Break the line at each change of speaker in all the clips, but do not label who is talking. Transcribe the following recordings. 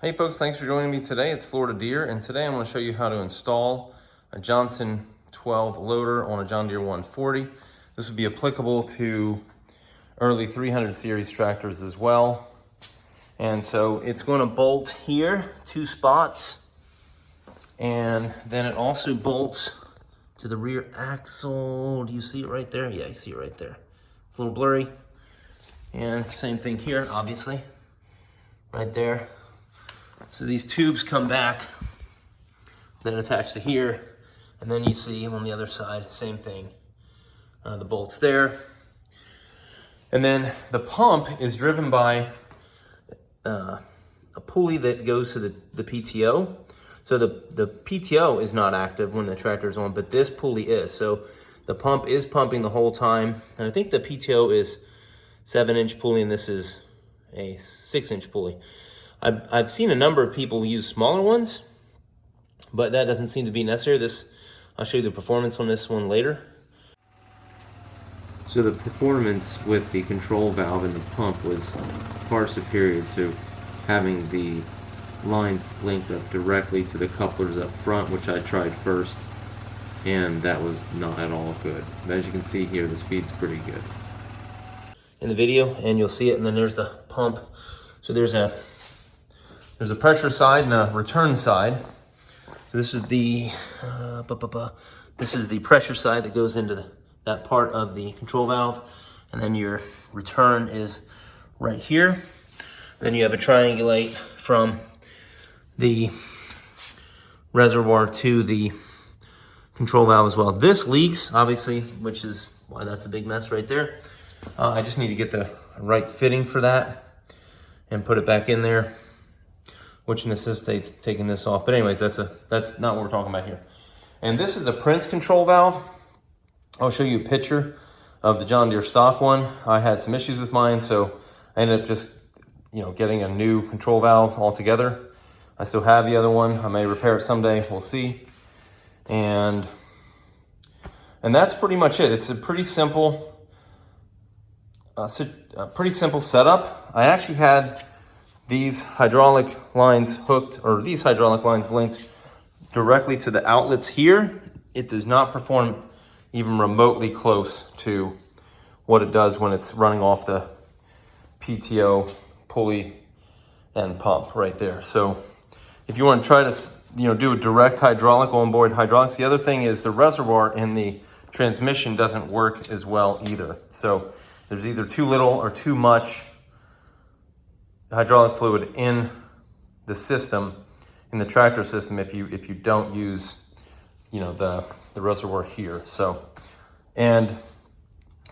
Hey folks, thanks for joining me today. It's Florida Deere, and today I'm going to show you how to install a Johnson 12 loader on a John Deere 140. This would be applicable to early 300 series tractors as well. And so it's going to bolt here, 2 spots, and then it also bolts to the rear axle. Do you see it right there? Yeah, you see it right there. It's a little blurry. And same thing here, obviously, right there. So these tubes come back, then attach to here, and then you see on the other side, same thing. The bolts there. And then the pump is driven by a pulley that goes to the PTO. So the PTO is not active when the tractor is on, but this pulley is. So the pump is pumping the whole time. And I think the PTO is 7-inch pulley and this is a 6-inch pulley. I've seen a number of people use smaller ones, but that doesn't seem to be necessary. I'll show you the performance on this one later. So the performance with the control valve and the pump was far superior to having the lines linked up directly to the couplers up front, which I tried first, and that was not at all good. But as you can see here, the speed's pretty good in the video, and you'll see it. And then there's the pump. So there's a pressure side and a return side. So this is the pressure side that goes into that part of the control valve, and then your return is right here. Then you have a triangulate from the reservoir to the control valve as well. This leaks, obviously, which is why that's a big mess right there. I just need to get the right fitting for that and put it back in there, which necessitates taking this off. But anyways, that's not what we're talking about here. And this is a Prince control valve. I'll show you a picture of the John Deere stock one. I had some issues with mine, so I ended up just, getting a new control valve altogether. I still have the other one. I may repair it someday. We'll see. And that's pretty much it. It's a pretty simple, setup. I actually had these hydraulic lines linked directly to the outlets here. It does not perform even remotely close to what it does when it's running off the PTO pulley and pump right there. So if you want to try to do a direct hydraulic, onboard hydraulics, the other thing is the reservoir in the transmission doesn't work as well either. So there's either too little or too much hydraulic fluid in the system, in the tractor system, if you don't use the reservoir here. So, and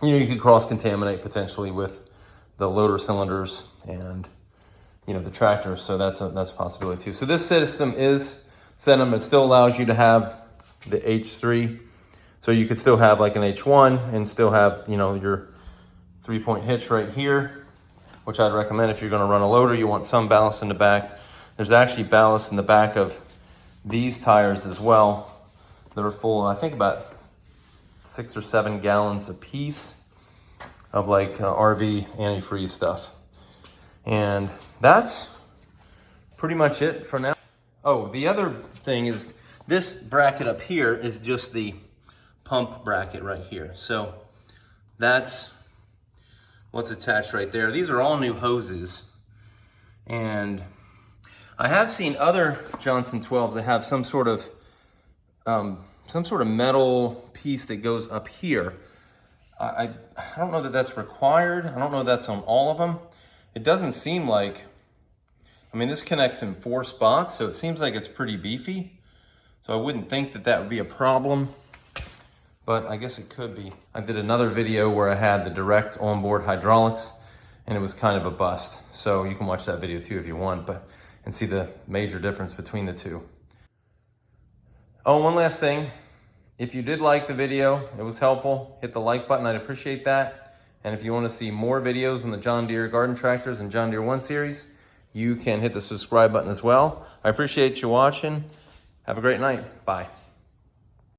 you could cross contaminate potentially with the loader cylinders and the tractor. So that's a possibility too. So this system is set up. It still allows you to have the H3, so you could still have like an H1 and still have your 3-point hitch right here, which I'd recommend if you're going to run a loader. You want some ballast in the back. There's actually ballast in the back of these tires as well. They're full, I think, about 6 or 7 gallons a piece of like RV antifreeze stuff. And that's pretty much it for now. Oh, the other thing is this bracket up here is just the pump bracket right here. So that's what's attached right there. These are all new hoses, and I have seen other Johnson 12s that have some sort of metal piece that goes up here. I don't know that that's required. I don't know if that's on all of them. It doesn't seem like, this connects in 4 spots, so it seems like it's pretty beefy. So I wouldn't think that would be a problem, but I guess it could be. I did another video where I had the direct onboard hydraulics, and it was kind of a bust. So you can watch that video too if you want, and see the major difference between the two. Oh, one last thing. If you did like the video, it was helpful, hit the like button. I'd appreciate that. And if you want to see more videos on the John Deere garden tractors and John Deere 1 Series, you can hit the subscribe button as well. I appreciate you watching. Have a great night. Bye.